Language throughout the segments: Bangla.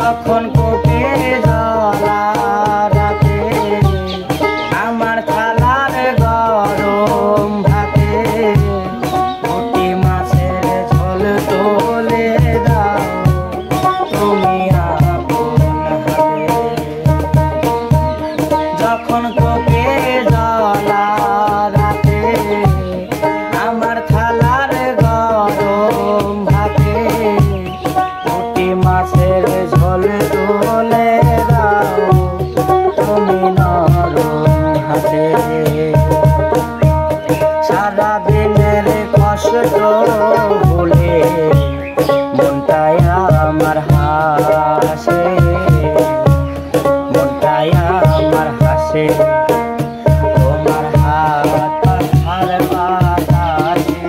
যখন কোপে জ্বলা রাতে আমার থালার গরম ভাতে পুঁটি মাছের ঝোল তোলে দাও তুমি আপন হাতে। যখন কোপে জ্বলা রাতে আমার থালার গরম ভাতে পুঁটি মাছের ঝোল তোলে দাও তুমি নরম হাতে। সারা দিনের কষ্ট ভুলে মনটাই আমার হাসে, মনটাই আমার হাসে। তোমার হাত পাখার বাতাসে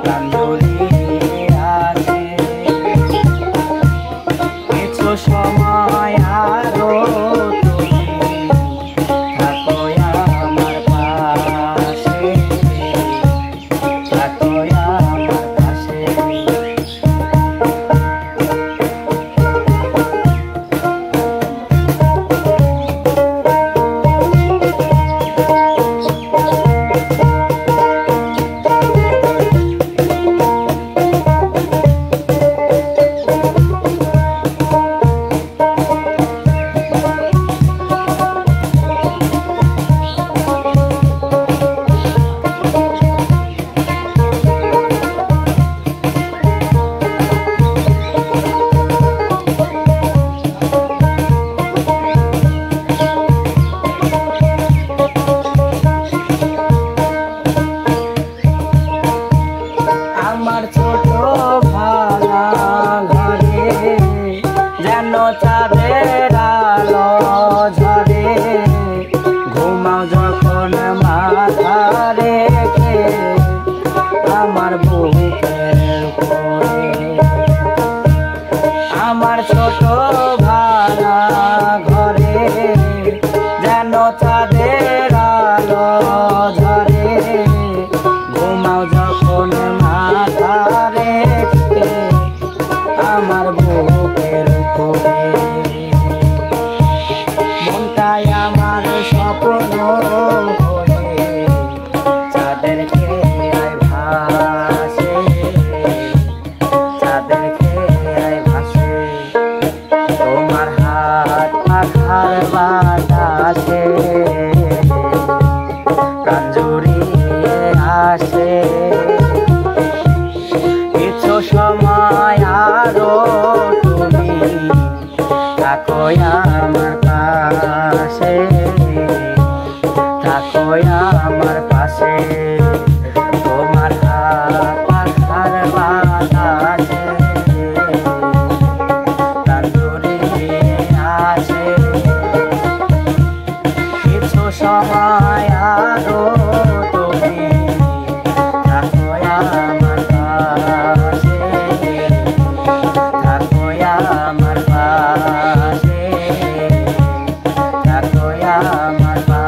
প্রাণ জড়িয়ে আছে। কিছু সময় আরো তুমি থাকো আমার পাশে, থাকো আমার পাশে। আমার ছোট ভালা ঘরে যেন চাঁদের আলো ঝরে, ঘুমাও যখন মাথা রেখে আমার বুকের উপরে। আমার ছোট ভালা ঘরে যেন চাঁদের আলো ঝরে, ঘুমাও যখন মাথা রেখে আমার বুকের উপরে। মনটাই আমার স্বপ্ন হয়ে চাঁদেরকে আয় ভাসে, চাঁদেরকে আয় ভাসে। তোমার হাত পাখার বাতাসে প্রাণ জড়িয়ে আসে। কিছু সময় আরো তুমি থাকো আমার পাশে, থাকো আমার পাশে। তোমার হাত পাখার বাতাসে প্রাণ জড়িয়ে আসে। কিছু সময় আরো তুমি থাকো আমার পাশে, থাকো আমার পাশে, থাকো আমার পাশে।